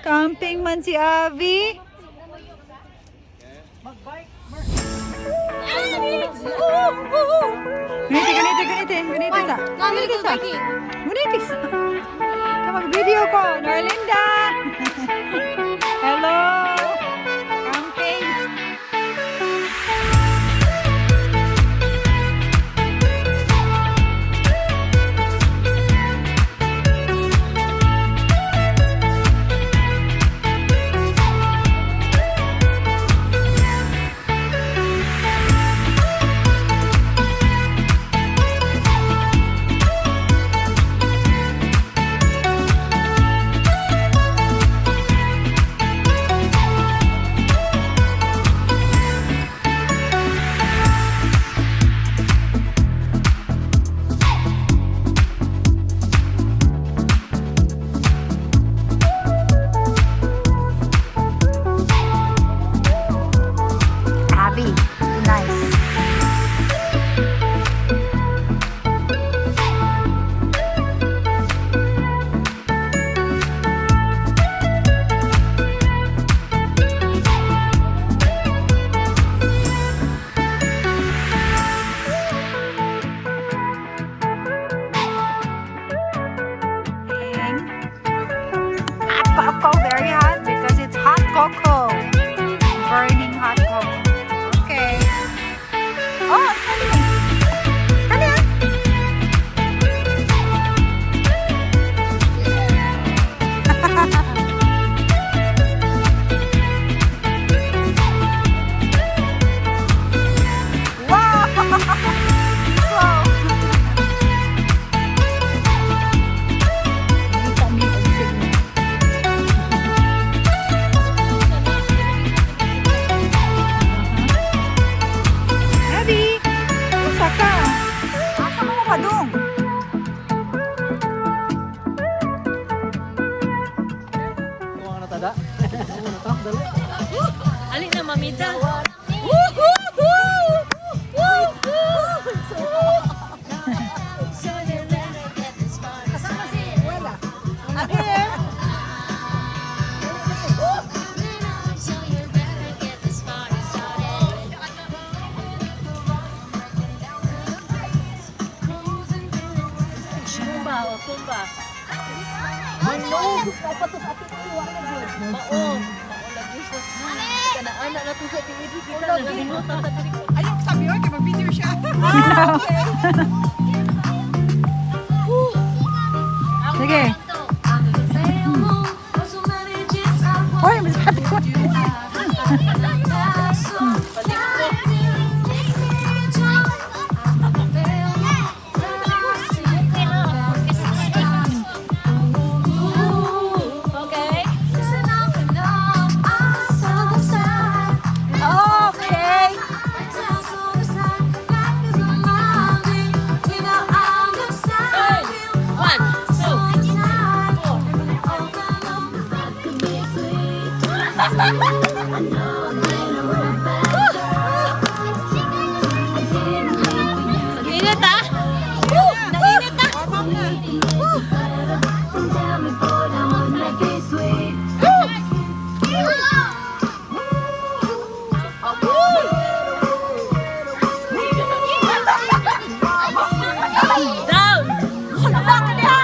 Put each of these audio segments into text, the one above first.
Camping man si Abby. Ganito sa. Munitis. Mag-video ko, Norlinda. Hello. Camping. Very hot because it's hot cocoa. Burning hot cocoa. Okay. Oh, come here. Wow. Slow. Padung. Mga natada. Ali na mamita. Kasama si Wela. Abi. Kumba. Manog! Dapat to sa ating iwanan yun. Maong. Kana anak na to sa TV kita na nalimutan ta diri. Ayaw ko sabi yun, mag-video siya. Sige. Hoy, masakit ko. Nainit ah! Nainit ah! Down! Hulak niya!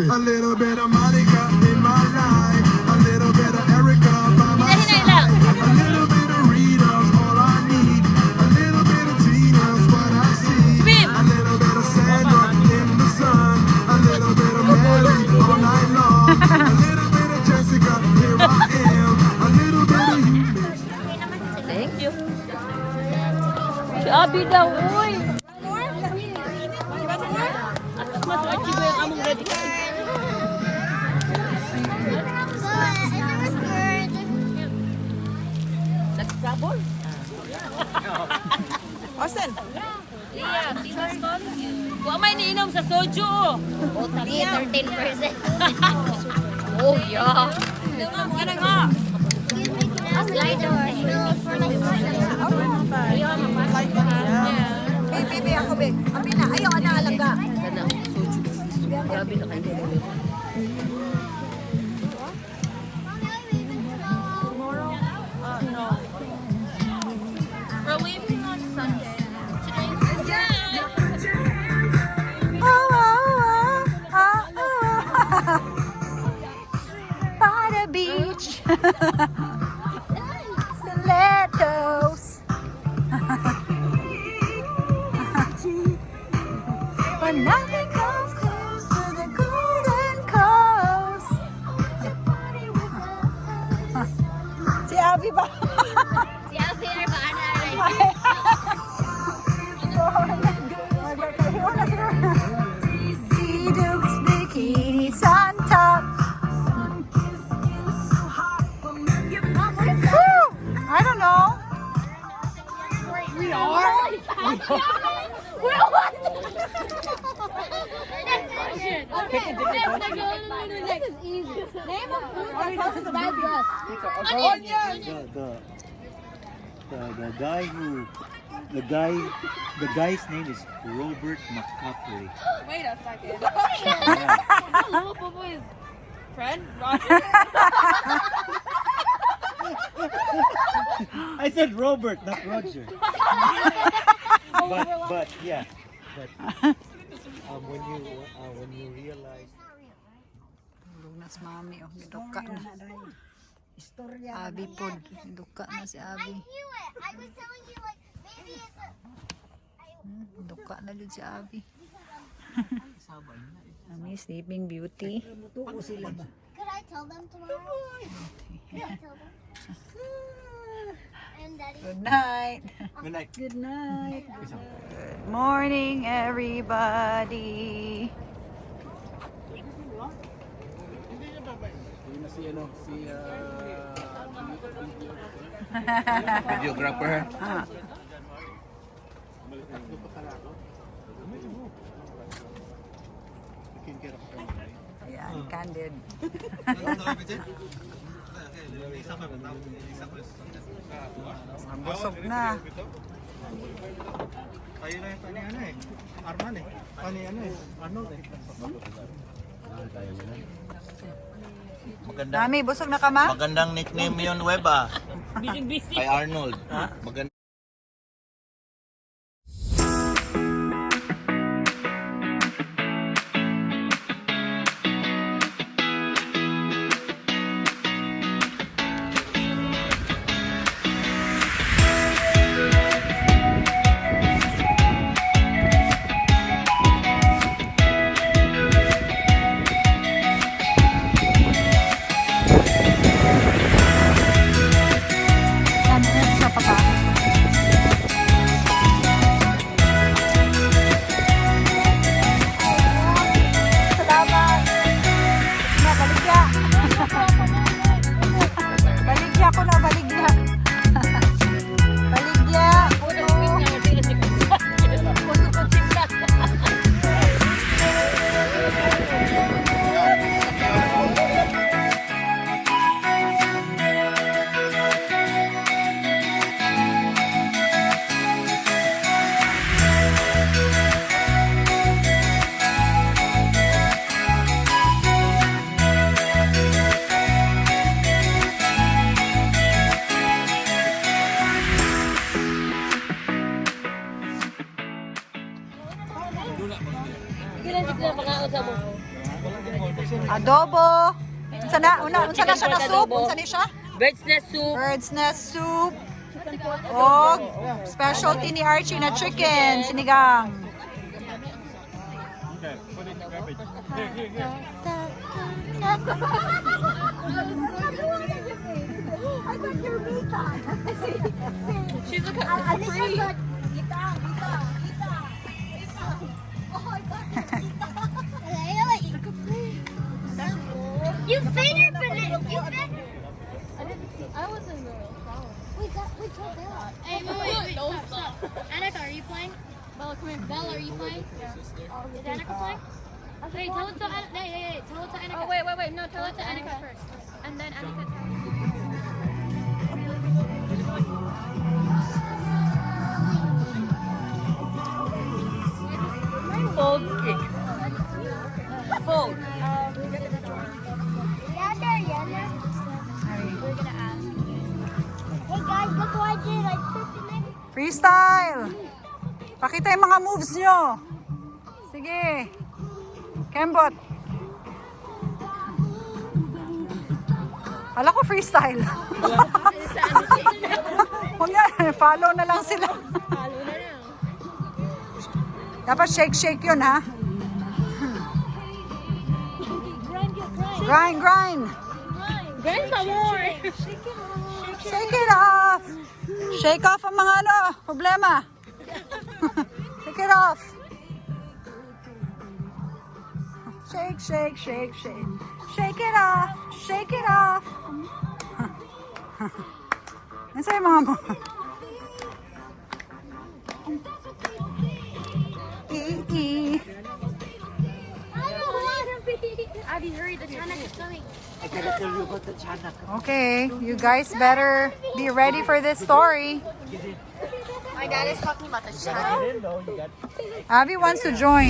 A little bit of Monica in my life, a little bit of Erica by my Hinay side, lang. a little bit of Rita's all I need, a little bit of Tina's what I see, Swim. a little bit of Sandra in the sun, a little bit of Mary all night long, a little bit of Jessica, here I am, a little bit of you. Thank you. Si Abby daw, uy! Mas achi ko yung among ready. Nag-trouble? Austin. Iya, tinas ko. Huwag may niinom sa soju. O, 13%. Oh, yeah. Ano nga? Asli tubig. Amin na, ayaw na alaga. Kana, soju. Grabe na kayo. We're leaving on Sunday. By the beach. Stilettos. But nothing comes close to the golden coast. Si Abby ba? Yeah, we are Sea Duke's bikinis on top. Woo! I don't know. We are. Pick a different country. This is easy. Name a food that causes bad breath. The guy's name is Robert McCaffrey. Wait a second. Yeah. Little Boo-Boo's friend, Roger? I said Robert, not Roger. but yeah. But when you realize. Lunas mami, oh, duka na. Abi pod, duka na si Abi. I was telling you, like, maybe it's a... Duka na din si Abi. Ami, sleeping beauty. Could I tell them tomorrow? Could I tell them? And Daddy? Good night. Good night. Good night. Good morning, everybody. Videographer. Ayan, candid. Ang busog na. Tayo na yung ano eh. Arman eh. Arnold eh. Dami, busog na ka ma? Magandang nickname yun, Web ah. Kay Arnold. Maganda. Adobo. Unsa na siya na soup? Unsa ni siya? Bird's nest soup. Bird's nest soup. O specialty ni Archie na chicken, sinigang. She's a free. You finger banana. You finger. I was in the shower. We told Bella. Hey, wait. Stop. Annika, are you playing? Bella, come here. Bella, are you playing? Yeah. Is Annika playing? Hey, tell it to Annika. Hey, tell it to Annika. Oh, wait. No, tell it to Annika first. And then Annika. Freestyle! Pakita yung mga moves nyo. Sige. Kembot. Wala ko freestyle. Huwag nga, follow na lang sila. Dapat shake yun, ha? Grind. Grind some more. Shake it off. Shake off ang mga problema. Shake it off. Shake. Shake it off. Shake it off. Ano sa'yo mga mo? Abby, hurry, the Chanak is coming. Okay, you guys better be ready for this story. My dad is talking about the channel. Abby wants to join.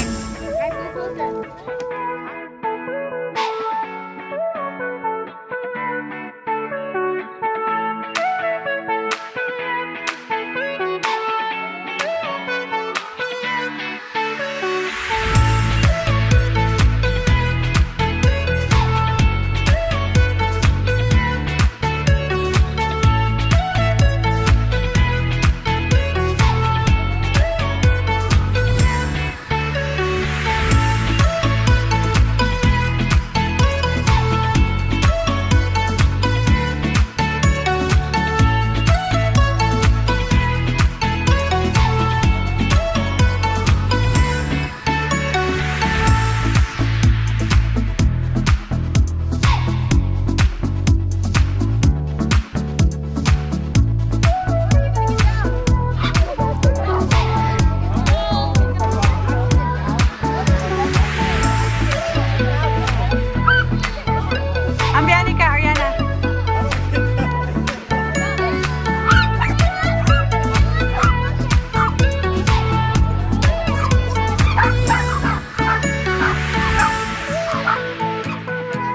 Ambiani ka, Ariana.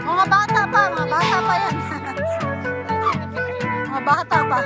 Mga bata pa yan. Mga bata pa.